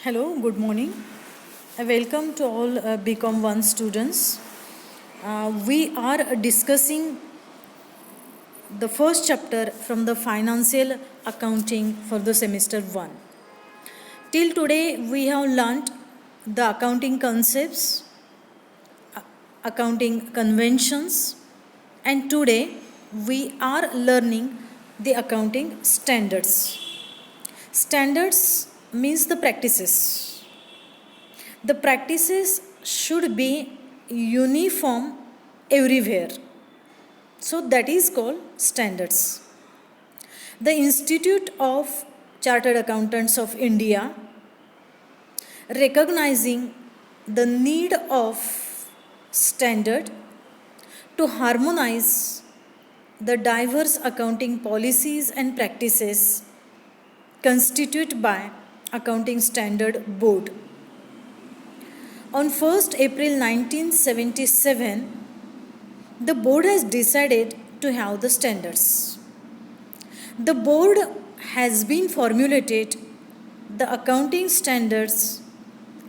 Hello, good morning. Welcome to all BCom 1 students. We are discussing the first chapter from the financial accounting for the semester 1. Till today, we have learnt the accounting concepts, accounting conventions, and today we are learning the accounting standards. Standards means the practices. The practices should be uniform everywhere. So that is called standards. The Institute of Chartered Accountants of India, recognizing the need of standard to harmonize the diverse accounting policies and practices constituted by Accounting Standard Board. On 1st April 1977, the board has decided to have the standards. The board has been formulated the accounting standards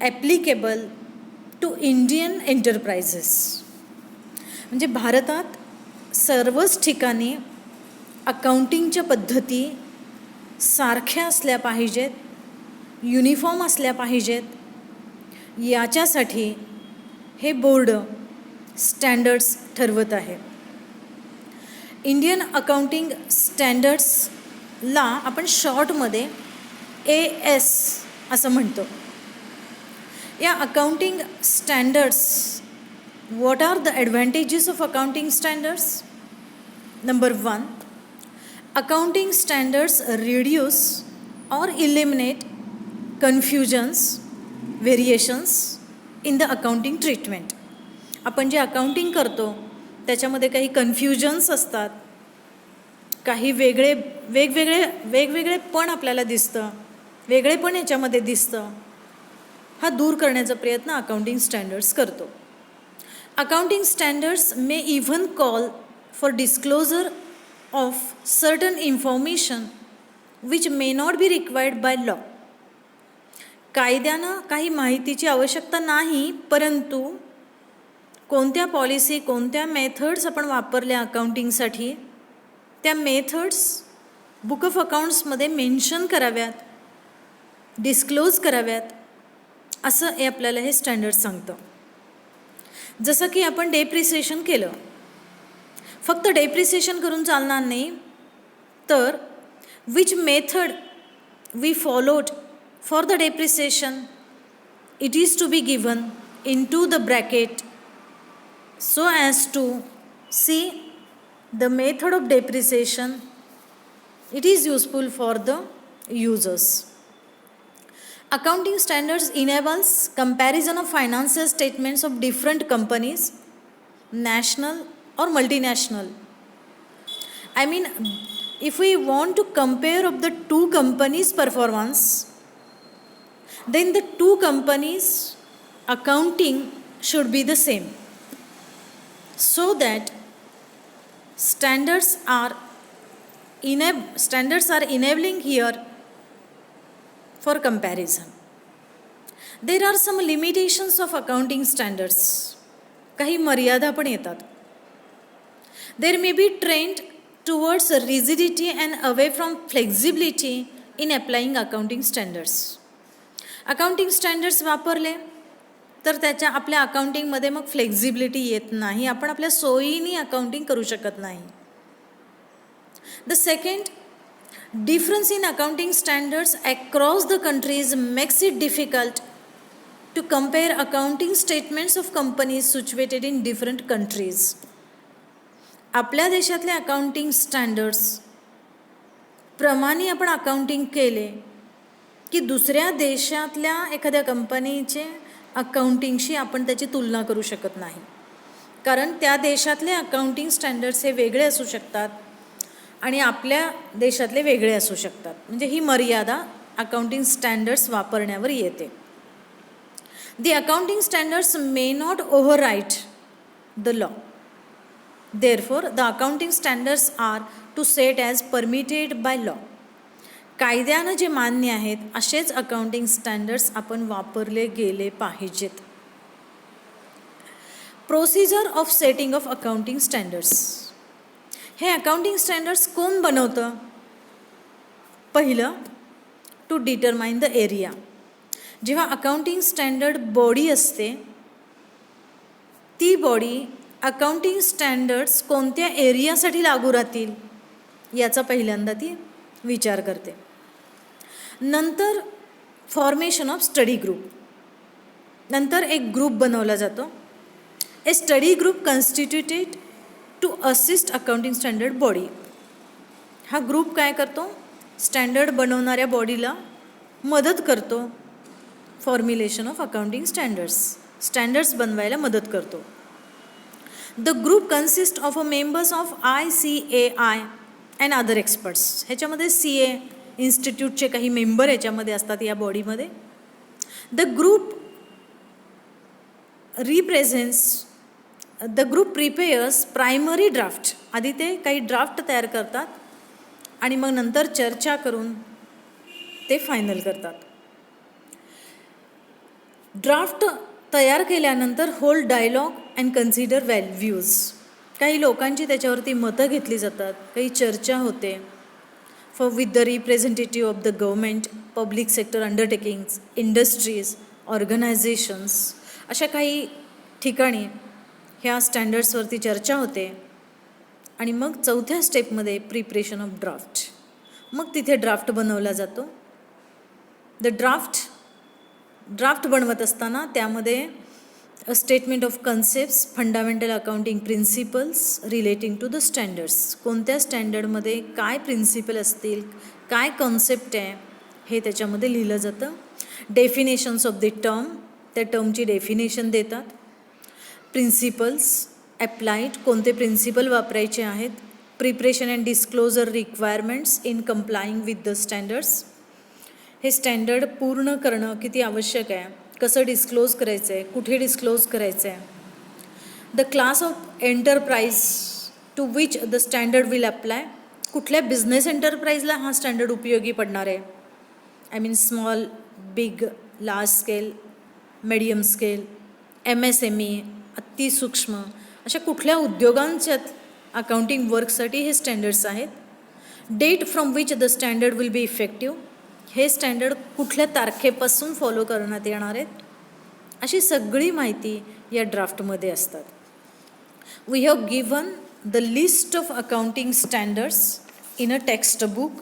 applicable to Indian enterprises. म्हणजे भारतात सर्वच ठिकाणी अकाउंटिंगच्या पद्धती सारख्या असल्या पाहिजेत, uniform असल्या पाहिजेत. याच्यासाठी हे बोर्ड स्टँडर्ड्स ठरवत आहे. इंडियन अकाउंटिंग स्टँडर्ड्सला आपण शॉर्टमध्ये AS असं म्हणतो. या accounting standards, what are the advantages of accounting standards? Number 1, accounting standards reduce or eliminate confusions, variations in the accounting treatment. आपण जे अकाउंटिंग करतो त्याच्यामध्ये काही कन्फ्युजन्स असतात, काही वेगवेगळे पण आपल्याला दिसतं, वेगळेपण याच्यामध्ये दिसतं. हा दूर करण्याचा प्रयत्न अकाउंटिंग स्टँडर्ड्स करतो. Accounting standards may even call for disclosure of certain information which may not be required by law. कायद्यानं काही माहितीची आवश्यकता नाही, परंतु कोणत्या पॉलिसी, कोणत्या मेथड्स आपण वापरल्या अकाउंटिंगसाठी, त्या मेथड्स बुक ऑफ अकाउंट्समध्ये मेन्शन कराव्यात, डिस्क्लोज कराव्यात, असं हे आपल्याला हे स्टँडर्ड सांगतं. जसं की आपण डेप्रिसिएशन केलं, फक्त डेप्रिसिएशन करून चालणार नाही, तर which method we followed for the depreciation, it is to be given in to the bracket so as to see the method of depreciation. It is useful for the users. Accounting standards enables comparison of financial statements of different companies, national or multinational. I mean, if we want to compare of the two companies' performance, then the two companies' accounting should be the same, so that standards are enabling here for comparison. There are some limitations of accounting standards. काही मर्यादा पण येतात. There may be trend towards rigidity and away from flexibility in applying accounting standards. Accounting standards वापरले तर त्याच्या आपल्या अकाउंटिंगमध्ये मग फ्लेक्झिबिलिटी येत नाही, आपण आपल्या सोयीने अकाउंटिंग करू शकत नाही. The second, difference in accounting standards across the countries makes it difficult to compare accounting statements of companies situated in different countries. आपल्या देशातले अकाउंटिंग स्टँडर्ड्स प्रमाणे आपण अकाउंटिंग केले की दुसऱ्या देशातल्या एखाद्या कंपनीचे अकाउंटिंगशी आपण त्याची तुलना करू शकत नाही, कारण त्या देशातले अकाउंटिंग स्टँडर्ड्स हे वेगळे असू शकतात आणि आपल्या देशातले वेगळे असू शकतात. म्हणजे ही मर्यादा अकाउंटिंग स्टँडर्ड्स वापरण्यावर येते. The accounting standards may not override the law. Therefore, the accounting standards are to set as permitted by law. कायद्यानं जे मान्य आहेत असेच अकाउंटिंग स्टँडर्ड्स आपण वापरले गेले पाहिजेत. Procedure of setting of accounting standards. हे अकाउंटिंग स्टँडर्ड्स कोण बनवतं? पहिलं, टू डिटरमाइन द एरिया. जेव्हा अकाउंटिंग स्टँडर्ड बॉडी असते, ती बॉडी अकाउंटिंग स्टँडर्ड्स कोणत्या एरियासाठी लागू राहतील याचा पहिल्यांदा ती विचार करते. नंतर फॉर्मेशन ऑफ स्टडी ग्रुप. नंतर एक ग्रुप बनवला जातो. A study group constituted to assist accounting standard body. हा ग्रुप काय करतो? स्टँडर्ड बनवणाऱ्या बॉडीला मदत करतो. फॉर्म्युलेशन ऑफ अकाउंटिंग स्टँडर्ड्स बनवायला मदत करतो. The group consist of a members of ICAI and other experts. ह्याच्यामध्ये CA इन्स्टिट्यूटचे काही मेंबर याच्यामध्ये असतात या बॉडीमध्ये. The group prepares primary draft. आधी ते काही ड्राफ्ट तयार करतात आणि मग नंतर चर्चा करून ते फायनल करतात. ड्राफ्ट तयार केल्यानंतर hold dialogue and consider views. काही लोकांची त्याच्यावरती मतं घेतली जातात, काही चर्चा होते. With the representative of the government, public sector undertakings, industries, organisations, अशा काही ठिकाणी ह्या स्टँडर्ड्सवरती चर्चा होते. आणि मग चौथ्या स्टेपमध्ये प्रिपरेशन ऑफ ड्राफ्ट. मग तिथे ड्राफ्ट बनवला जातो. ड्राफ्ट बनवत असताना त्यामध्ये statement of concepts, fundamental accounting principles relating to the standards. कोणत्या स्टँडर्डमध्ये काय प्रिन्सिपल असतील, काय कॉन्सेप्ट आहे हे त्याच्यामध्ये लिहिलं जातं. डेफिनेशन्स ऑफ द टर्म, त्या टर्मची डेफिनेशन देतात. प्रिन्सिपल्स अप्लाइड, कोणते प्रिन्सिपल वापरायचे आहेत. Preparation and disclosure requirements in complying with the standards. हे स्टँडर्ड पूर्ण करणं किती आवश्यक आहे, कसं डिस्क्लोज करायचं आहे, कुठे डिस्क्लोज करायचं आहे. The class of enterprise to which the standard will apply. कुठल्या बिझनेस एंटरप्राइजला हा स्टँडर्ड उपयोगी पडणार आहे. I mean small, big, large scale, medium scale, MSME, अतिसूक्ष्म, अशा कुठल्या उद्योगांच्यात अकाउंटिंग वर्कसाठी हे स्टँडर्ड्स आहेत. Date from which the standard will be effective. हे स्टँडर्ड कुठल्या तारखेपासून फॉलो करण्यात येणार आहेत, अशी सगळी माहिती या ड्राफ्टमध्ये असतात. We have given the list of accounting standards in a textbook.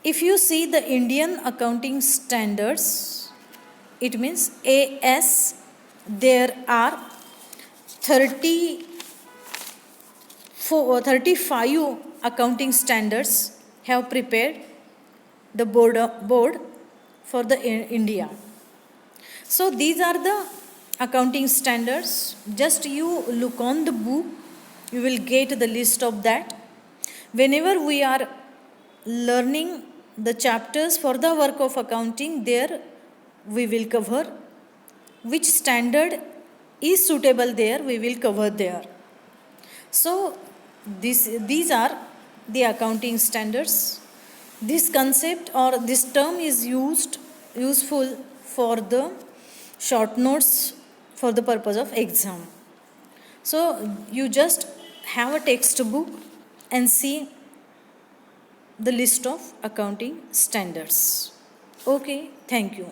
If you see the Indian accounting standards, it means AS, there are 35 accounting standards have prepared the board for the India. So these are the accounting standards. Just you look on the book, you will get the list of that. Whenever we are learning the chapters for the work of accounting, there we will cover which standard is suitable there, we will cover there. So these are the accounting standards. This concept or this term is useful for the short notes for the purpose of exam. So you just have a textbook and see the list of accounting standards. Okay, thank you.